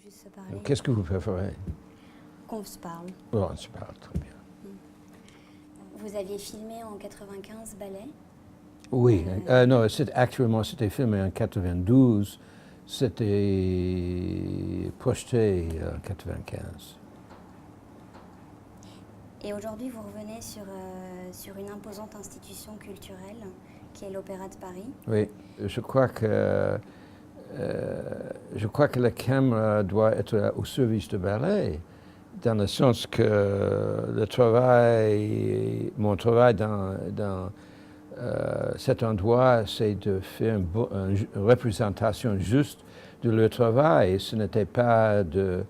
juste se parler. Qu'est-ce que vous préférez? Qu'on se parle. Oh, on se parle, très bien. Vous aviez filmé en 95 Ballet. Oui, non, actuellement c'était filmé en 92, c'était projeté en 95. Et aujourd'hui, vous revenez sur une imposante institution culturelle qui est l'Opéra de Paris. Oui, je crois que la caméra doit être au service du ballet, dans le sens que mon travail dans cet endroit, c'est de faire une représentation juste de leur travail. Ce n'était pas de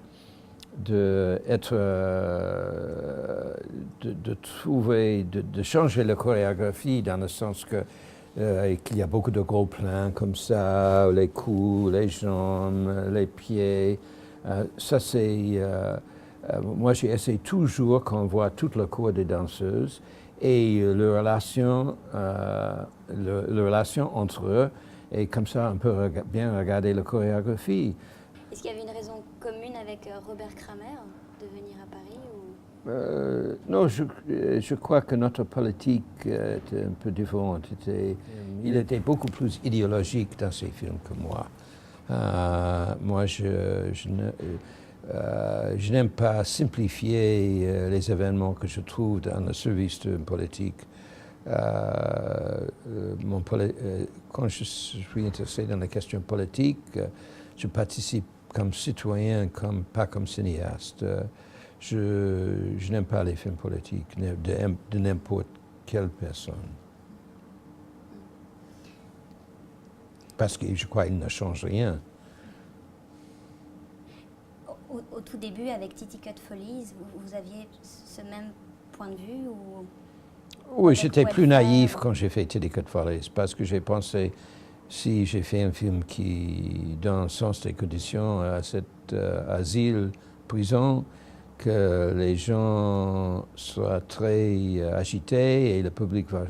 changer la chorégraphie dans le sens que qu'il y a beaucoup de gros plans comme ça, les coups, les jambes, les pieds. Ça c'est moi j'ai essayé toujours qu'on voit toute le corps des danseuses et la relation entre eux, et comme ça on peut bien regarder la chorégraphie. Est-ce qu'il y avait une raison commune avec Robert Kramer de venir à Paris ou... Non, je crois que notre politique était un peu différente. Il était beaucoup plus idéologique dans ses films que moi. Moi, je n'aime pas simplifier les événements que je trouve dans le service de politique. Quand je suis intéressé dans les questions politiques, je participe comme citoyen, pas comme cinéaste. Je n'aime pas les films politiques de n'importe quelle personne. Parce que je crois qu'ils ne changent rien. Au tout début, avec Titi Cut Follies, vous aviez ce même point de vue ou... Oui, j'étais plus naïf quand j'ai fait Titi Cut Follies, parce que j'ai pensé, si j'ai fait un film qui, dans le sens des conditions à cet asile, prison, que les gens soient très agités et le public va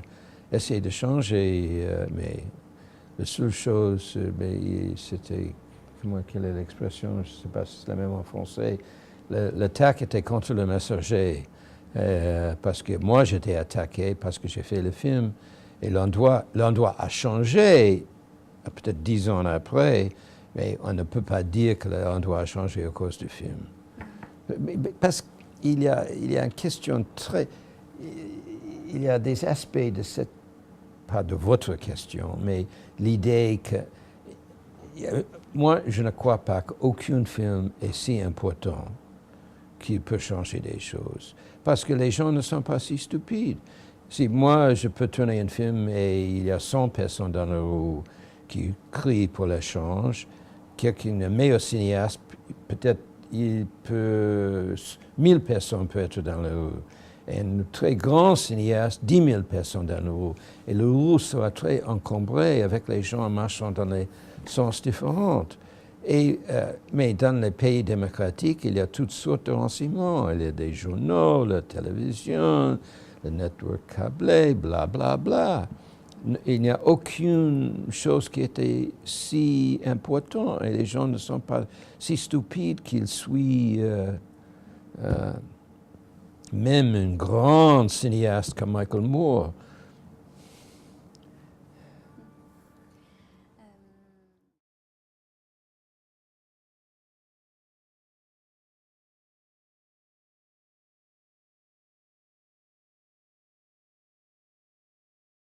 essayer de changer. Mais la seule chose, c'était, quelle est l'expression, je ne sais pas si c'est la même en français, l'attaque était contre le messager. Parce que moi j'étais attaqué parce que j'ai fait le film et l'endroit a changé, peut-être 10 ans après, mais on ne peut pas dire que l'endroit a changé à cause du film. Parce qu'il y a une question il y a des aspects de cette, pas de votre question, mais l'idée que, moi je ne crois pas qu'aucun film est si important qu'il peut changer des choses. Parce que les gens ne sont pas si stupides. Si moi je peux tourner un film et il y a 100 personnes dans la rue qui crient pour l'échange, un meilleur cinéaste, peut-être 1000 personnes peuvent être dans la rue. Et un très grand cinéaste, 10 000 personnes dans la rue. Et la rue sera très encombrée avec les gens marchant dans les sens différents. Mais dans les pays démocratiques, il y a toutes sortes de renseignements. Il y a des journaux, la télévision, le network câblé, bla bla bla. Il n'y a aucune chose qui était si importante et les gens ne sont pas si stupides qu'ils suivent même un grand cinéaste comme Michael Moore